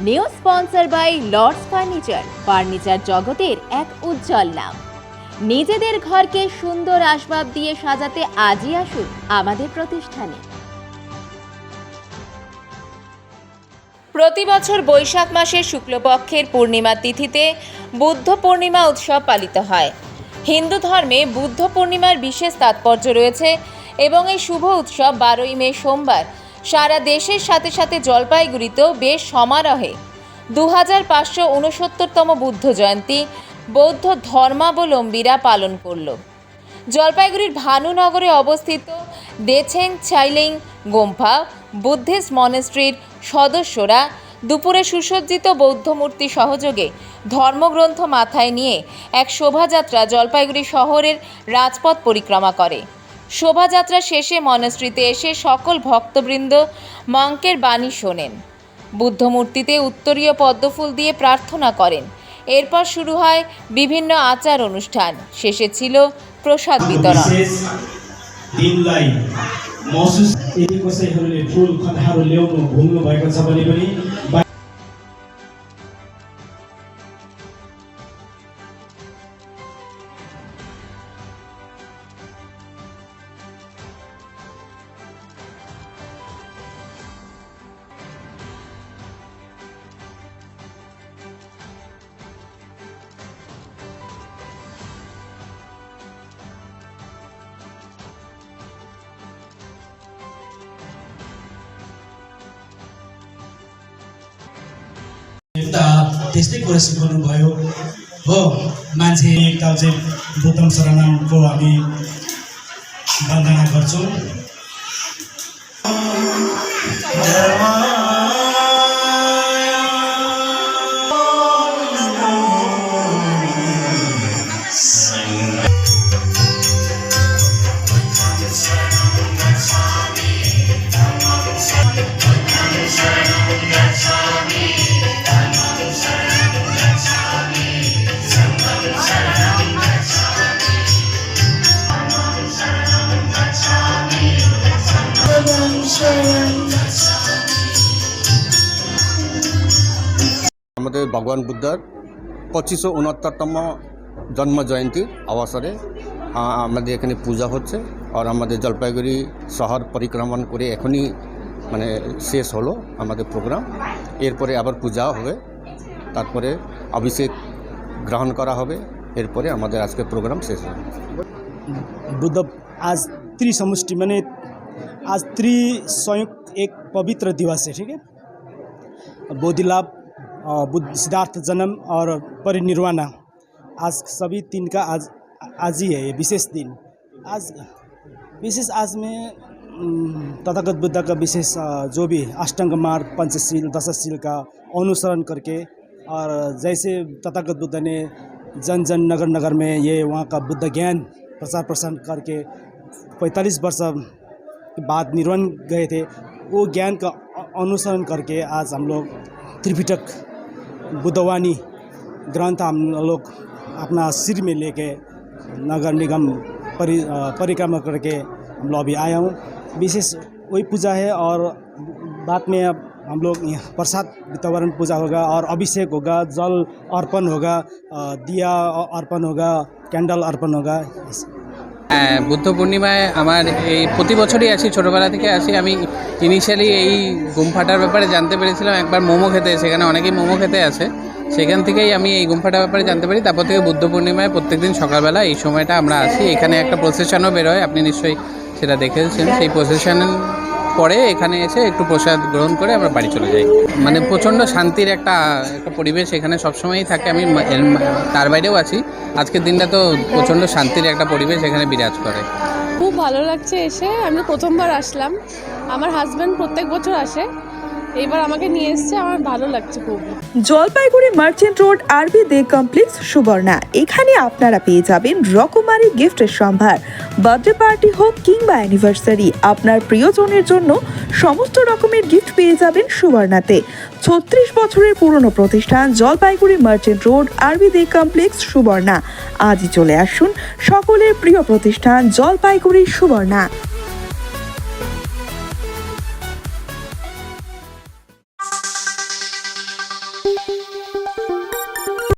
New sponsor by Lords furniture জগতের এক উজ্জ্বল নাম। নিজেদের ঘরকে সুন্দর আসবাব দিয়ে সাজাতে আজই আসুন আমাদের প্রতিষ্ঠানে। প্রতি বছর বৈশাখ মাসের শুক্লপক্ষের পূর্ণিমা তিথিতে বুদ্ধ পূর্ণিমা উৎসব পালিত হয়। হিন্দু ধর্মে বুদ্ধ পূর্ণিমার বিশেষ তাৎপর্য রয়েছে এবং এই শুভ উৎসব 12ই মে সোমবার সারা দেশের সাথে সাথে জলপাইগুড়িতেও বেশ সমারোহে 2569তম বুদ্ধ জয়ন্তী বৌদ্ধ ধর্মাবলম্বীরা পালন করল। জলপাইগুড়ির ভানুনগরে অবস্থিত দেছেং চাইলেং গোম্পা বুদ্ধিস্ট মনেস্ট্রির সদস্যরা দুপুরে সুসজ্জিত বৌদ্ধ মূর্তি সহযোগে ধর্মগ্রন্থ মাথায় নিয়ে এক শোভাযাত্রা জলপাইগুড়ি শহরের রাজপথ পরিক্রমা করে। শোভাযাত্রা শেষে মনেস্ট্রিতে এসে সকল ভক্তবৃন্দ মঙ্কের বাণী শোনেন। বুদ্ধ মূর্তিতে উত্তরীয় পদ্মফুল দিয়ে প্রার্থনা করেন। এরপর শুরু হয় বিভিন্ন আচার অনুষ্ঠান। শেষে ছিল প্রসাদ বিতরণ। त्यस्तै कुरा सिकाउनु भयो हो। मान्छे एकताल चाहिँ बुद्धम शरणमको हामी वन्दना गर्छौँ। আমাদের ভগবান বুদ্ধার 2569তম জন্ম জয়ন্তীর অবসরে আমাদের এখানে পূজা হচ্ছে। আর আমাদের জলপাইগুড়ি শহর পরিক্রমণ করে এখনই শেষ হলো আমাদের প্রোগ্রাম। এরপরে আবার পূজা হবে, তারপরে অভিষেক গ্রহণ করা হবে, এরপরে আমাদের আজকে প্রোগ্রাম শেষ হবে। बुद्ध आज त्रिसमुष्टि माने आज त्रिसंयुक्त एक पवित्र दिवस है, ठीक है। बोधिलाभ, बुद्ध सिद्धार्थ जन्म और परिनिर्वाणा, आज सभी तीन का आज ही है ये विशेष दिन। आज विशेष आज में तथागत बुद्ध का विशेष जो भी अष्टांग मार्ग, पंचशील, दशशील का अनुसरण करके, और जैसे तथागत बुद्ध ने जन जन नगर नगर में ये वहाँ का बुद्ध ज्ञान प्रचार प्रसार करके 45 वर्ष बाद निर्वाण गए थे, वो ज्ञान का अनुसरण करके आज हम लोग त्रिपिटक बुद्धवाणी ग्रंथ हम लोग अपना सिर में लेके नगर निगम परिक्रमा करके हम लोग अभी आया हूँ। विशेष वही पूजा है, और बाद में अब हम लोग यहाँ प्रसाद वितरण पूजा होगा और अभिषेक होगा, जल अर्पण होगा, दिया अर्पण होगा, ক্যান্ডেল अर्पण होगा। বুদ্ধ পূর্ণিমায় আমার এই প্রতি বছরই আসি, ছোটোবেলা থেকে আসি। আমি ইনিশিয়ালি এই গুম্ফাটার ব্যাপারে জানতে পেরেছিলাম একবার মোমো খেতে, সেখানে অনেকেই মোমো খেতে আসে, সেখান থেকেই আমি এই গুম্ফাটার ব্যাপারে জানতে পারি। তারপর থেকে বুদ্ধ পূর্ণিমায় প্রত্যেকদিন সকালবেলা এই সময়টা আমরা আসি। এখানে একটা প্রসেশনও বেরোয়, আপনি নিশ্চয়ই সেটা দেখেছেন। সেই প্রসেশন পরে এখানে এসে একটু প্রসাদ গ্রহণ করে আমরা বাড়ি চলে যাই। প্রচণ্ড শান্তির একটা পরিবেশ এখানে সবসময়ই থাকে। আমি তার বাইরেও আছি, আজকের দিনটা তো প্রচণ্ড শান্তির একটা পরিবেশ এখানে বিরাজ করে। খুব ভালো লাগছে এসে। আমি প্রথমবার আসলাম, আমার হাজব্যান্ড প্রত্যেক বছর আসে, এবার আমাকে নিয়ে এসছে, আমার ভালো লাগছে খুব। জলপাইগুড়ি মার্চেন্ট রোড আরবি দে কমপ্লেক্স সুবর্ণা, এখানে আপনারা পেয়ে যাবেন রকমারি গিফটের সম্ভার। বার্থডে পার্টি হোক কিংবা অ্যানিভার্সারি, আপনার প্রিয়জনের জন্য সমস্ত রকমের গিফট পেয়ে যাবেন সুবর্ণাতে। 36 বছরের পুরনো প্রতিষ্ঠান জলপাইগুড়ি মার্চেন্ট রোড আরবি দে কমপ্লেক্স সুবর্ণা। আজই চলে আসুন সকলের প্রিয় প্রতিষ্ঠান জলপাইগুড়ি সুবর্ণা। নমস্কার।